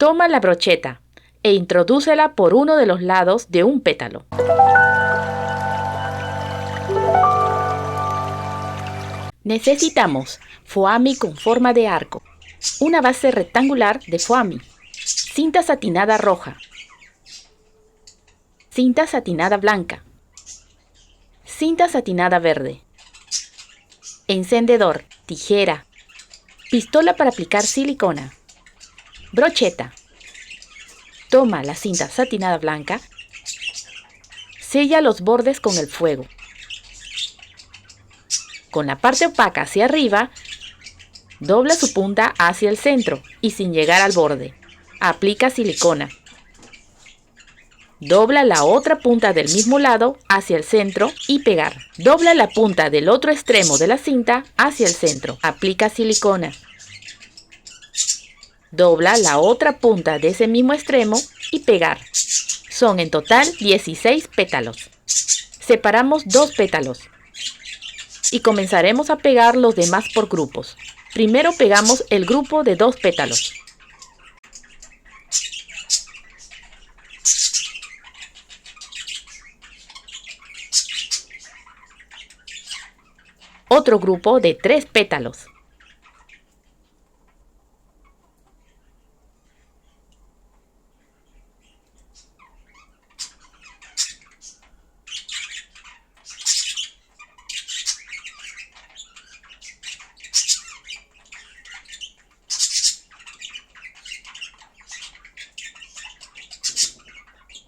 Toma la brocheta e introdúcela por uno de los lados de un pétalo. Necesitamos foamy con forma de arco, una base rectangular de foamy, cinta satinada roja, cinta satinada blanca, cinta satinada verde, encendedor, tijera, pistola para aplicar silicona, brocheta. Toma la cinta satinada blanca, sella los bordes con el fuego. Con la parte opaca hacia arriba, dobla su punta hacia el centro y sin llegar al borde. Aplica silicona. Dobla la otra punta del mismo lado hacia el centro y pegar. Dobla la punta del otro extremo de la cinta hacia el centro. Aplica silicona. Dobla la otra punta de ese mismo extremo y pegar. Son en total 16 pétalos. Separamos 2 pétalos y comenzaremos a pegar los demás por grupos. Primero pegamos el grupo de 2 pétalos. Otro grupo de 3 pétalos.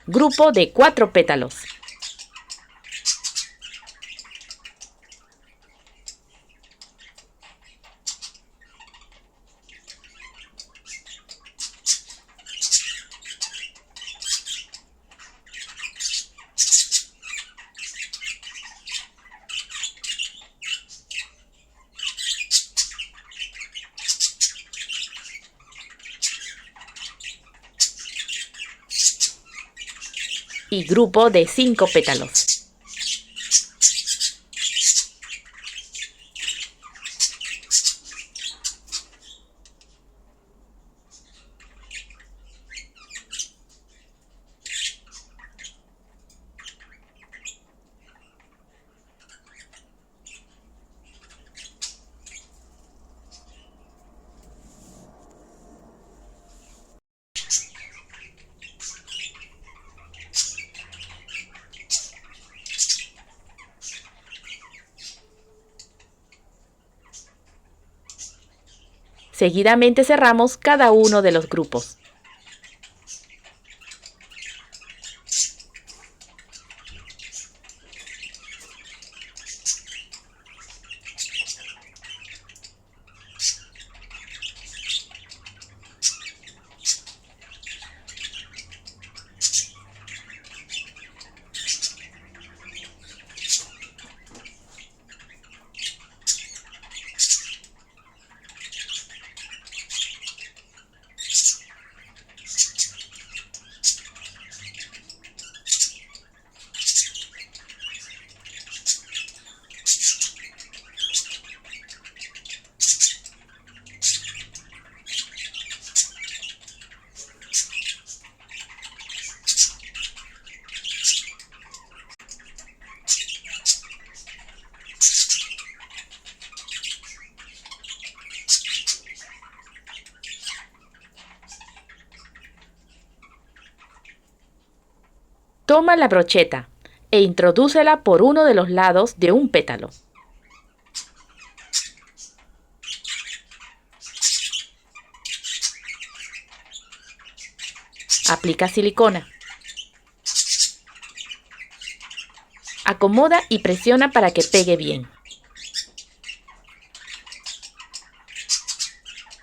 Grupo de 4 pétalos. Y grupo de 5 pétalos. Seguidamente cerramos cada uno de los grupos. Toma la brocheta e introdúcela por uno de los lados de un pétalo. Aplica silicona. Acomoda y presiona para que pegue bien.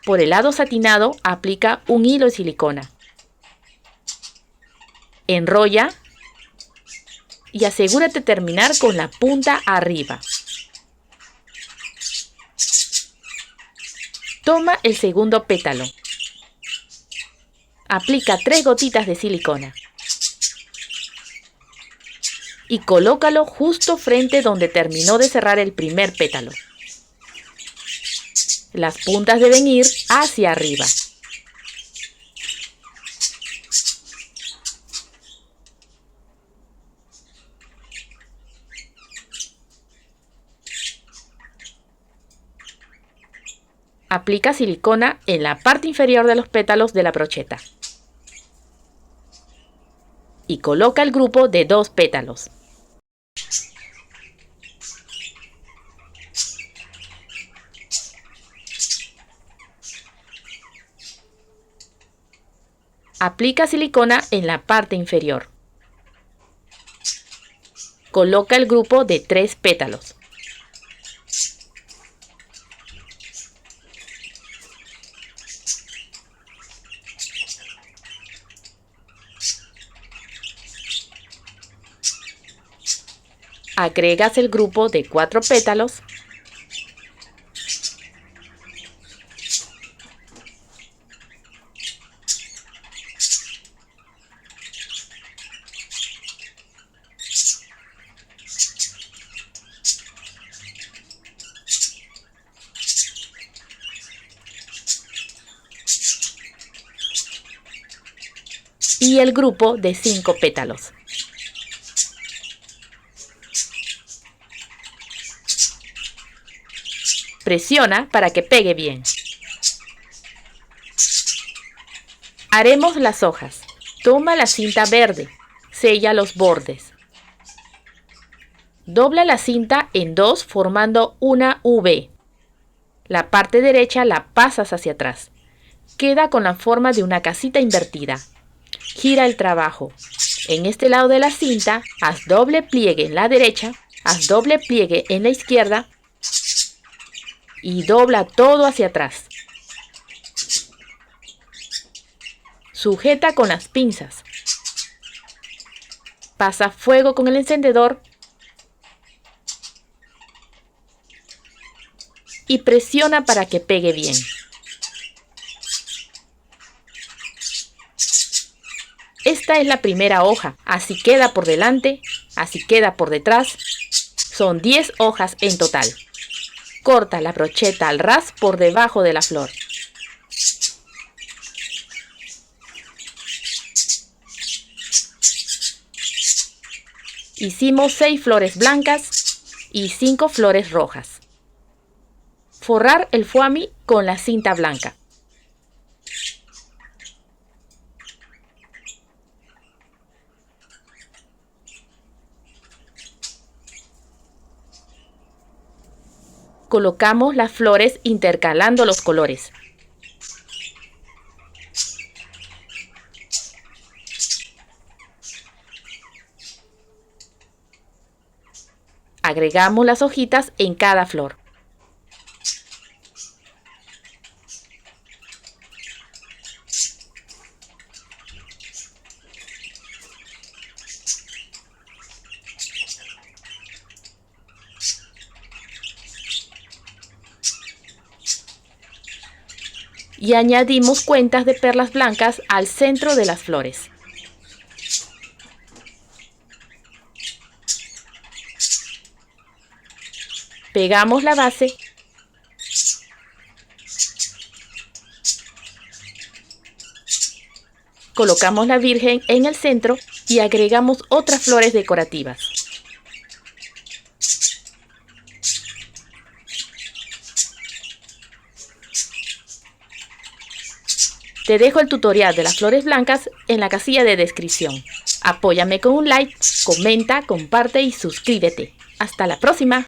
Por el lado satinado, aplica un hilo de silicona. Enrolla y asegúrate de terminar con la punta arriba. Toma el segundo pétalo. Aplica 3 gotitas de silicona. Y colócalo justo frente donde terminó de cerrar el primer pétalo. Las puntas deben ir hacia arriba. Aplica silicona en la parte inferior de los pétalos de la brocheta. Y coloca el grupo de 2 pétalos. Aplica silicona en la parte inferior. Coloca el grupo de 3 pétalos. Agregas el grupo de 4 pétalos. Y el grupo de 5 pétalos. Presiona para que pegue bien. Haremos las hojas. Toma la cinta verde, sella los bordes. Dobla la cinta en 2 formando una V. La parte derecha la pasas hacia atrás. Queda con la forma de una casita invertida. Gira el trabajo. En este lado de la cinta, haz doble pliegue en la derecha, haz doble pliegue en la izquierda y dobla todo hacia atrás. Sujeta con las pinzas. Pasa fuego con el encendedor y presiona para que pegue bien. Esta es la primera hoja, así queda por delante, así queda por detrás. Son 10 hojas en total. Corta la brocheta al ras por debajo de la flor. Hicimos 6 flores blancas y 5 flores rojas. Forrar el foamy con la cinta blanca. Colocamos las flores intercalando los colores. Agregamos las hojitas en cada flor. Y añadimos cuentas de perlas blancas al centro de las flores. Pegamos la base colocamos la Virgen en el centro y agregamos otras flores decorativas. Te dejo el tutorial de las flores blancas en la casilla de descripción. Apóyame con un like, comenta, comparte y suscríbete. ¡Hasta la próxima!